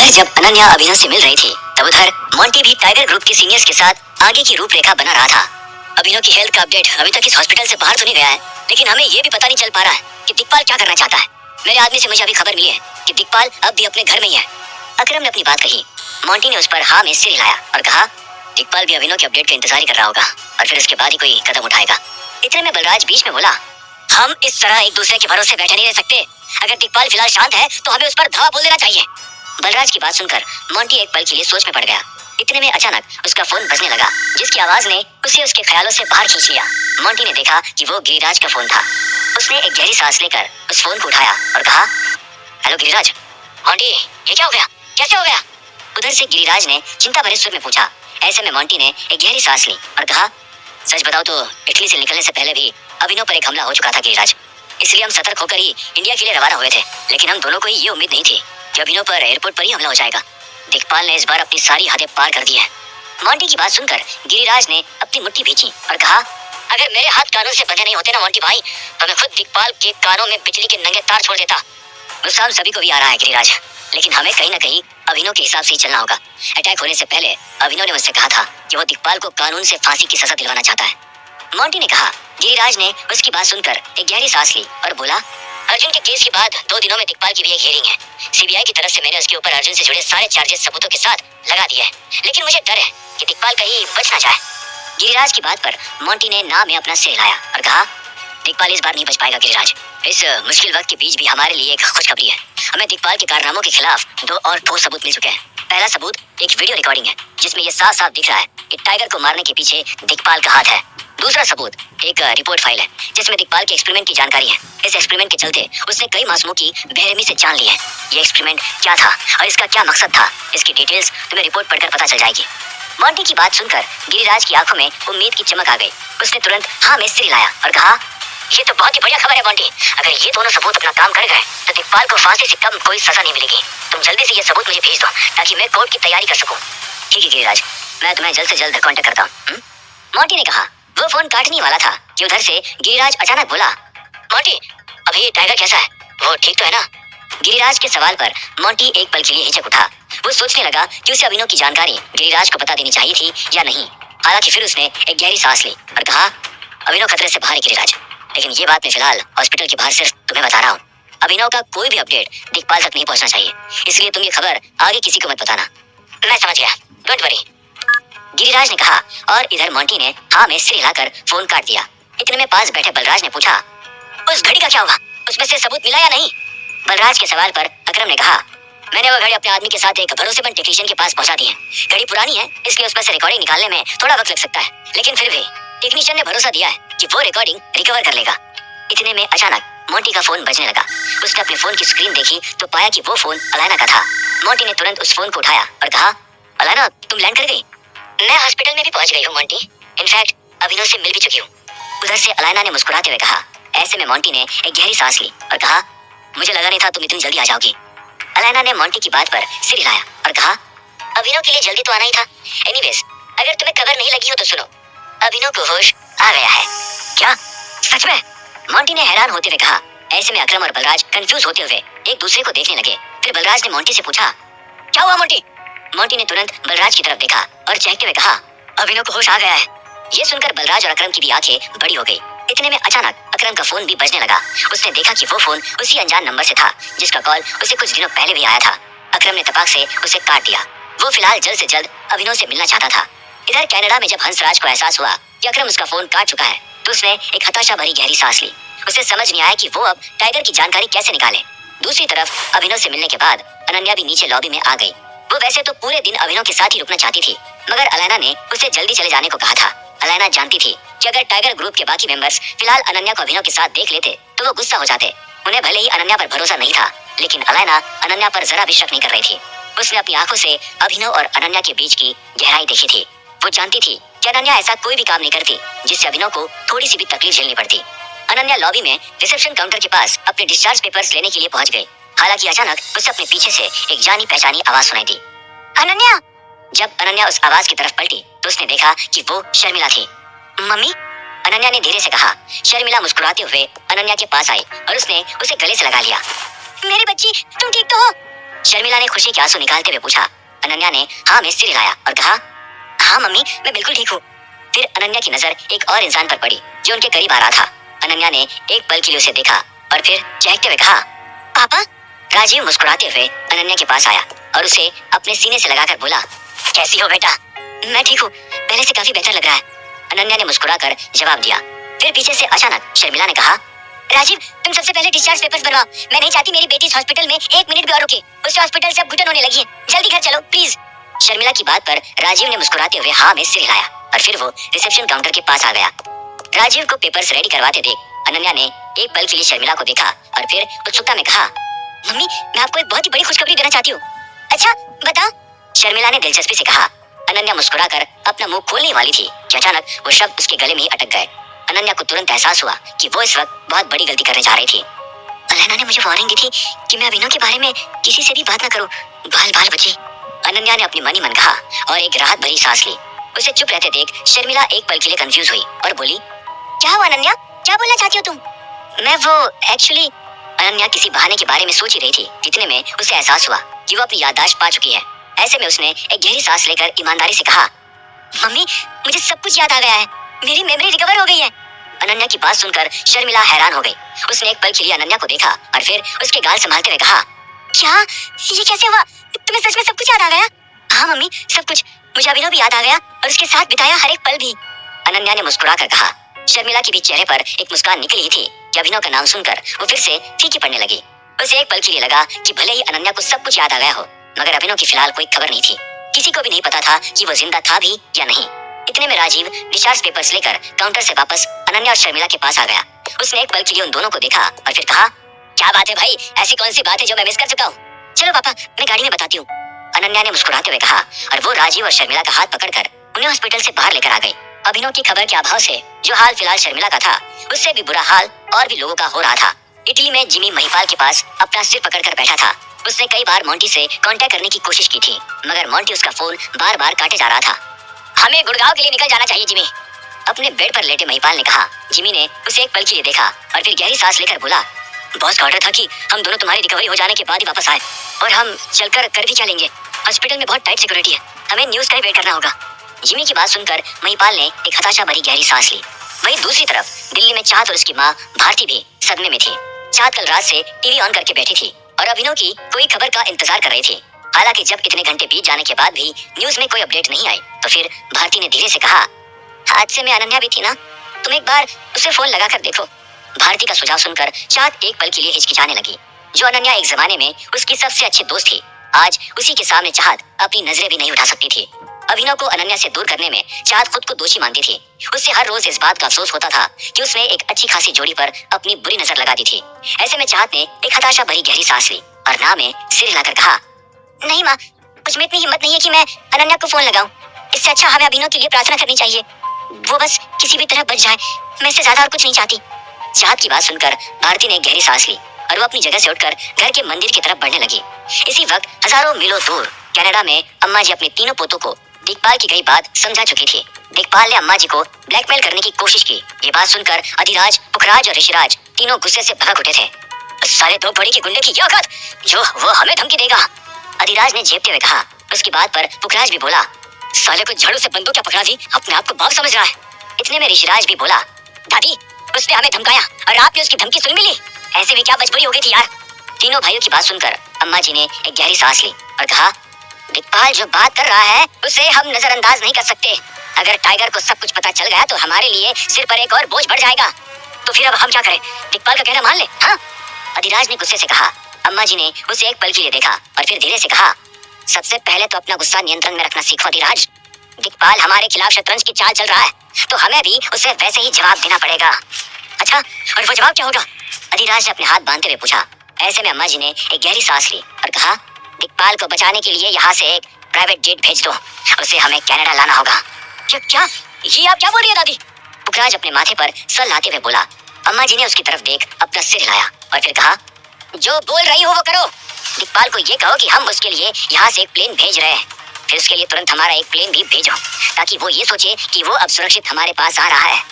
इधर जब अनन्या अभिनव से मिल रही थी तब उधर मोंटी भी टाइगर ग्रुप के सीनियर्स के साथ आगे की रूपरेखा बना रहा था। अभिनव की हेल्थ का अपडेट अभी तक इस हॉस्पिटल से बाहर तो नहीं गया है, लेकिन हमें ये भी पता नहीं चल पा रहा है कि दिक्पाल क्या करना चाहता है। मेरे आदमी से मुझे अभी खबर मिली है कि दिक्पाल अब भी अपने घर में ही है। अकरम ने अपनी बात कही। मोंटी ने उस पर हाँ में सिर हिलाया और कहा, दिक्पाल भी अभिनव के अपडेट का इंतजार ही कर रहा होगा और फिर उसके बाद ही कोई कदम उठाएगा। इतने में बलराज बीच में बोला, हम इस तरह एक दूसरे के भरोसे बैठे नहीं रह सकते। अगर दिक्पाल फिलहाल शांत है तो हमें उस पर धावा बोल देना चाहिए। बलराज की बात सुनकर मोंटी एक पल के लिए सोच में पड़ गया। इतने में अचानक उसका फोन बजने लगा, जिसकी आवाज ने उसे उसके ख्यालों से बाहर खींच लिया। मोंटी ने देखा कि वो गिरिराज का फोन था। उसने एक गहरी सांस लेकर उस फोन को उठाया और कहा, हेलो गिरिराज। मोंटी, ये क्या हो गया, कैसे हो गया? उधर से गिरिराज ने चिंता भरे सुर में पूछा। ऐसे में मोंटी ने एक गहरी सांस ली और कहा, सच बताओ तो इटली से निकलने से पहले भी अभिनव पर एक हमला हो चुका था गिरिराज, इसलिए हम सतर्क होकर ही इंडिया के लिए रवाना हुए थे। लेकिन हम दोनों को ये उम्मीद नहीं थी कि अभिनव पर एयरपोर्ट पर ही हमला हो जाएगा। दिक्पाल ने इस बार अपनी सारी हदें पार कर दी है। मोंटी की बात सुनकर गिरिराज ने अपनी मुट्ठी भींची और कहा, अगर मेरे हाथ कानून से बंधे नहीं होते ना मोंटी भाई, तो मैं खुद दिक्पाल के कानों में बिजली के नंगे तार छोड़ देता। गुस्सा हम सभी को भी आ रहा है गिरिराज, लेकिन हमें कहीं ना कहीं अभिनव के हिसाब से ही चलना होगा। अटैक होने से पहले अभिनव ने मुझसे कहा था कि वो दिक्पाल को कानून से फांसी की सजा दिलवाना चाहता है। मोंटी ने कहा। गिरिराज ने उसकी बात सुनकर एक गहरी सांस ली और बोला, अर्जुन के केस के बाद 2 दिनों में दिक्पाल की भी एक हियरिंग है। सीबीआई की तरफ से मैंने उसके ऊपर अर्जुन से जुड़े सारे चार्जेस सबूतों के साथ लगा दिए हैं, लेकिन मुझे डर है कि दिक्पाल कहीं बच ना जाए। गिरिराज की बात पर मोंटी ने ना में अपना सिर हिलाया और कहा, दिक्पाल इस बार नहीं बच पाएगा गिरिराज। इस मुश्किल वक्त के बीच भी हमारे लिए एक खुशखबरी है। हमें दिक्पाल के कारनामों के खिलाफ 2 और ठोस सबूत मिल चुके हैं। पहला सबूत एक वीडियो रिकॉर्डिंग है जिसमें ये साफ साफ दिख रहा है कि टाइगर को मारने के पीछे दिक्पाल का हाथ है। दूसरा सबूत एक रिपोर्ट फाइल है जिसमें दिक्पाल के एक्सपेरिमेंट की जानकारी है। इस एक्सपेरिमेंट के चलते उसने कई मासूमों की बेरहमी से जान ली है। ये एक्सपेरिमेंट क्या था और इसका क्या मकसद था, इसकी डिटेल्स तुम्हें रिपोर्ट पढ़कर पता चल जाएगी। मोंटी की बात सुनकर गिरिराज की आंखों में उम्मीद की चमक आ गई। उसने तुरंत हाँ में सिर हिलाया और कहा, ये तो बहुत ही बढ़िया खबर है मोंटी। अगर ये दोनों सबूत अपना काम कर गए तो दिक्पाल को फांसी से कम कोई सजा नहीं मिलेगी। तुम जल्दी से ये सबूत मुझे भेज दो ताकि मैं कोर्ट की तैयारी कर सकूं। ठीक है गिरिराज, मैं तुम्हें जल्द से जल्द कांटेक्ट करता हूँ। मोंटी ने कहा। वो फोन काटने वाला था कि उधर से गिरिराज अचानक बोला, मोंटी, अभी टाइगर कैसा है, वो ठीक तो है ना? गिरिराज के सवाल पर मोंटी एक पल के लिए हिचक उठा। वो सोचने लगा कि उसे अभिनव की जानकारी गिरिराज को बता देनी चाहिए थी या नहीं। हालांकि फिर उसने एक गहरी सांस ली और कहा, अभिनव खतरे से बाहर है गिरिराज, लेकिन ये बात मैं फिलहाल हॉस्पिटल के बाहर सिर्फ तुम्हें बता रहा हूँ। अभिनव का कोई भी अपडेट दिक्पाल तक नहीं पहुंचना चाहिए, इसलिए तुम ये खबर आगे किसी को मत बताना। मैं समझ गया, डोंट वरी, गिरिराज ने कहा। और इधर मोंटी ने हाँ में सिर हिलाकर फोन काट दिया। इतने में पास बैठे बलराज ने पूछा, उस घड़ी का क्या हुआ, उसमें से सबूत मिला या नहीं? बलराज के सवाल पर अकरम ने कहा, मैंने वो घड़ी अपने आदमी के साथ एक भरोसेमंद टेक्नीशियन के पास पहुंचा दी है। घड़ी पुरानी है, इसलिए उसमें से रिकॉर्डिंग निकालने में थोड़ा वक्त लग सकता है, लेकिन फिर भी टेक्नीशियन ने भरोसा दिया है कि वो रिकॉर्डिंग रिकवर कर लेगा। इतने में अचानक मोंटी का फोन बजने लगा। उसने अपने फोन की स्क्रीन देखी तो पाया कि वो फोन अलायना का था। मोंटी ने तुरंत उस फोन को उठाया और कहा, अलायना, तुम लैंड कर गई? मैं हॉस्पिटल में भी पहुंच गई हूँ मोंटी, इनफैक्ट अभिनव से मिल भी चुकी हूँ। उधर से अलायना ने मुस्कुराते हुए कहा। ऐसे में मोंटी ने एक गहरी सांस ली और कहा, मुझे लगा नहीं था तुम इतनी जल्दी आ जाओगी। अलायना ने मोंटी की बात पर सिर हिलाया और कहा, अभिनव के लिए जल्दी तो आना ही था। एनीवेज, अगर तुम्हें खबर नहीं लगी हो तो सुनो, अभिनव को होश आ गया है। क्या, सच में? मोंटी ने हैरान होते हुए कहा। ऐसे में अकरम और बलराज कंफ्यूज होते हुए एक दूसरे को देखने लगे। फिर बलराज ने मोंटी से पूछा, क्या हुआ मोंटी? मोंटी ने तुरंत बलराज की तरफ देखा और चहकते हुए कहा, अभिनव को होश आ गया है। ये सुनकर बलराज और अकरम की भी आंखें बड़ी हो गई। इतने में अचानक अकरम का फोन भी बजने लगा। उसने देखा कि वो फोन उसी अनजान नंबर से था जिसका कॉल उसे कुछ दिनों पहले भी आया था। अकरम ने तपाक से उसे काट दिया। वो फिलहाल जल्द से जल्द अभिनव से मिलना चाहता था। इधर कनाडा में जब हंसराज को एहसास हुआ कि अकरम उसका फोन काट चुका है तो उसने एक हताशा भरी गहरी सांस ली। उसे समझ नहीं आया कि वो अब टाइगर की जानकारी कैसे निकाले। दूसरी तरफ अभिनव से मिलने के बाद अनन्या भी नीचे लॉबी में आ गई। वो वैसे तो पूरे दिन अभिनव के साथ ही रुकना चाहती थी, मगर अलायना ने उसे जल्दी चले जाने को कहा था। अलायना जानती थी कि अगर टाइगर ग्रुप के बाकी मेंबर्स फिलहाल अनन्या को अभिनव के साथ देख लेते तो वो गुस्सा हो जाते। उन्हें भले ही अनन्या पर भरोसा नहीं था, लेकिन अलायना अनन्या पर जरा भी शक नहीं कर रही थी। उसने अपनी आंखों से अभिनव और अनन्या के बीच की गहराई देखी थी। वो जानती थी कि अनन्या ऐसा कोई भी काम नहीं करती जिससे अभिनव को थोड़ी सी भी तकलीफ झेलनी पड़ती। अनन्या लॉबी में रिसेप्शन काउंटर के पास अपने डिस्चार्ज पेपर्स लेने के लिए पहुंच गई। हालांकि अचानक उसे अपने पीछे से एक जानी पहचानी आवाज सुनाई दी, अनन्या। जब अनन्या उस आवाज की तरफ पलटी तो उसने देखा कि वो शर्मिला थी। मम्मी, अनन्या ने धीरे से कहा। शर्मिला मुस्कुराते हुए अनन्या के पास आई और उसने उसे गले से लगा लिया। मेरी बच्ची, तुम ठीक तो हो? शर्मिला ने खुशी के आंसू निकालते हुए पूछा। अनन्या ने हाँ में सिर हिलाया और कहा, हाँ मम्मी, मैं बिल्कुल ठीक हूँ। फिर अनन्या की नजर एक और इंसान पर पड़ी जो उनके करीब आ रहा था। अनन्या ने एक पल के लिए उसे देखा और फिर चहकते हुए कहा, पापा। राजीव मुस्कुराते हुए अनन्या के पास आया और उसे अपने सीने से लगाकर बोला, कैसी हो बेटा? मैं ठीक हूँ, पहले से काफी बेहतर लग रहा है। अनन्या ने मुस्कुराकर जवाब दिया। फिर पीछे से अचानक शर्मिला ने कहा, राजीव, तुम सबसे पहले डिस्चार्ज पेपर्स बनवाओ। मैं नहीं चाहती मेरी बेटी इस हॉस्पिटल में एक मिनट भी और रुके। उस हॉस्पिटल से अब घुटन होने लगी है। जल्दी घर चलो प्लीज। शर्मिला की बात पर राजीव ने मुस्कुराते हुए हाँ में सिर हिलाया और फिर वो रिसेप्शन काउंटर के पास आ गया। राजीव को पेपर्स रेडी करवाते देख अनन्या ने एक पल के लिए शर्मिला को देखा और फिर उत्सुकता में कहा, मम्मी, मैं आपको एक बहुत ही बड़ी खुशखबरी देना चाहती हूँ। अच्छा, बता। शर्मिला ने दिलचस्पी से कहा। अनन्या मुस्कुराकर अपना मुंह खोलने वाली थी कि अचानक वो शब्द उसके गले में ही अटक गए। अनन्या को तुरंत एहसास हुआ कि वो इस वक्त बहुत बड़ी गलती करने जा रही थी। अलैना ने मुझे वार्निंग दी थी कि मैं अभिनव के बारे में किसी से भी बात न करूं। बाल बाल बची। अनन्या ने अपनी मनी मन कहा और एक राहत भरी सांस ली। उसे चुप रहते देख शर्मिला एक पल के लिए कंफ्यूज हुई और बोली, क्या हुआ अनन्या? क्या बोलना चाहती हो तुम? मैं वो एक्चुअली। अनन्या किसी बहाने के बारे में सोच ही रही थी। इतने में उसे एहसास हुआ कि वो अपनी याददाश्त पा चुकी है। ऐसे में उसने एक गहरी सांस लेकर ईमानदारी से कहा, मम्मी, मुझे सब कुछ याद आ गया है। मेरी मेमोरी रिकवर हो गई है। अनन्या की बात सुनकर शर्मिला हैरान हो गई। उसने एक पल के लिए अनन्या को देखा और फिर उसके गाल संभालते हुए कहा, क्या? ये कैसे हुआ? तुम्हें सच में सब कुछ याद आ गया? हाँ मम्मी, सब कुछ। मुझे अभिनव भी याद आ गया और उसके साथ बिताया हर एक पल भी। अनन्या ने मुस्कुराकर कहा। शर्मिला के भी चेहरे पर एक मुस्कान निकली ही थी कि अभिनव का नाम सुनकर वो फिर से फीकी पड़ने लगी। उसे एक पल के लिए लगा कि भले ही अनन्या को सब कुछ याद आ गया हो, मगर अभिनव की फिलहाल कोई खबर नहीं थी। किसी को भी नहीं पता था कि वो जिंदा था भी या नहीं। इतने में राजीव डिस्चार्ज पेपर्स लेकर काउंटर से वापस अनन्या और शर्मिला के पास आ गया। उसने एक पल के लिए उन दोनों को देखा और फिर कहा, क्या बात है भाई? ऐसी कौन सी बात है जो मैं मिस कर चुका हूँ? चलो पापा, मैं गाड़ी में बताती हूँ। अनन्या ने मुस्कुराते हुए कहा और वो राजीव और शर्मिला का हाथ पकड़कर उन्हें हॉस्पिटल से बाहर लेकर आ गई। अभिनव की खबर के अभाव से जो हाल फिलहाल शर्मिला का था, उससे भी बुरा हाल और भी लोगों का हो रहा था। इटली में जिमी महिपाल के पास अपना सिर पकड़कर बैठा था। उसने कई बार मोंटी से कांटेक्ट करने की कोशिश की थी, मगर मोंटी उसका फोन बार बार काटे जा रहा था। हमें गुड़गांव के लिए निकल जाना चाहिए जिमी, अपने बेड पर लेटे महिपाल ने कहा। जिमी ने उसे एक पल के लिए देखा और फिर गहरी सांस लेकर बोला, बॉस का ऑर्डर था कि हम दोनों तुम्हारी रिकवरी हो जाने के बाद ही वापस आए, और हम चलकर कर भी क्या लेंगे? हॉस्पिटल में बहुत टाइट सिक्योरिटी है, हमें न्यूज का ही वेट करना होगा। जिमी की बात सुनकर महिपाल ने एक हताशा भरी गहरी सांस ली। वहीं दूसरी तरफ दिल्ली में चाँद और उसकी माँ भारती भी सदमे में थी। चाँद कल रात से टीवी ऑन करके बैठी थी और अभिनव की कोई खबर का इंतजार कर रही थी। हालांकि जब इतने घंटे बीत जाने के बाद भी न्यूज में कोई अपडेट नहीं आई, तो फिर भारती ने धीरे से कहा, हादसे में अनन्या भी थी ना, तुम एक बार उसे फोन लगा कर देखो। भारती का सुझाव सुनकर चाँद एक पल के लिए हिचकिचाने लगी। जो अनन्या एक जमाने में उसकी सबसे अच्छी दोस्त थी, आज उसी के सामने चाँद अपनी नजरें भी नहीं उठा सकती थी। अभिनव को अनन्या से दूर करने में चाँद खुद को दोषी मानती थी। उससे हर रोज इस बात का अफसोस होता था कि उसने एक अच्छी खासी जोड़ी पर अपनी बुरी नजर लगा दी थी। ऐसे में चाँद ने एक हताशा भरी गहरी सांस ली और ना में सिर हिलाकर कहा, नहीं माँ, मुझमें इतनी हिम्मत नहीं है कि मैं अनन्या को फोन लगाऊं। इससे अच्छा हमें अभिनव के लिए प्रार्थना करनी चाहिए। वो बस किसी भी तरह बच जाए, मैं इससे ज्यादा और कुछ नहीं चाहती। चाँद की बात सुनकर भारती ने एक गहरी सांस ली और वो अपनी जगह से उठकर घर के मंदिर की तरफ बढ़ने लगी। इसी वक्त हजारों मीलों दूर कनाडा में अम्मा जी अपने तीनों पोतों को दिखपाल की गई बात समझा चुकी थी। दिखपाल ने अम्मा जी को ब्लैकमेल करने की कोशिश की। ये बात सुनकर अधिराज, पुखराज और ऋषिराज तीनों गुस्से से भड़क उठे थे। साले दो बड़ी की गुंडे की ये औकात, जो वो हमें धमकी देगा, अधिराज ने झेपते हुए कहा। उसकी बात पर पुखराज भी बोला, साले को झाड़ू से बंदूक क्या पकड़ा दी, अपने आप को बाप समझ रहा है। इतने में ऋषिराज भी बोला, दादी, उसने हमें धमकाया और आपने उसकी धमकी सुन भी ली। ऐसे भी क्या मजबूरी हो गई थी यार। तीनों भाइयों की बात सुनकर अम्मा जी ने एक गहरी सांस ली और कहा, दिखपाल जो बात कर रहा है उसे हम नजरअंदाज नहीं कर सकते। अगर टाइगर को सब कुछ पता चल गया तो हमारे लिए सिर पर एक और बोझ बढ़ जाएगा। तो फिर अब हम क्या करें? दिखपाल का कहना मान ले, हाँ? अधिराज ने गुस्से से कहा। अम्मा जी ने उसे एक पल के लिए देखा और फिर धीरे से कहा, सबसे पहले तो अपना गुस्सा नियंत्रण में रखना सीखो अधिराज। दिखपाल हमारे खिलाफ शतरंज की चाल चल रहा है, तो हमें भी उसे वैसे ही जवाब देना पड़ेगा। अच्छा, और वो जवाब क्या होगा? अधिराज ने अपने हाथ बांधते हुए पूछा। ऐसे में अम्मा जी ने एक गहरी सांस ली और कहा, दिखपाल को बचाने के लिए यहाँ से एक प्राइवेट जेट भेज दो, उसे हमें कनाडा लाना होगा। क्या क्या ये आप क्या बोल रही है दादी? पुखराज अपने माथे पर सर लाते हुए बोला। अम्मा जी ने उसकी तरफ देख अपना सिर हिलाया और फिर कहा, जो बोल रही हो वो करो। दिखपाल को ये कहो कि हम उसके लिए यहाँ से एक प्लेन भेज रहे हैं, फिर उसके लिए तुरंत हमारा एक प्लेन भी भेजो, ताकि वो ये सोचे कि वो अब सुरक्षित हमारे पास आ रहा है।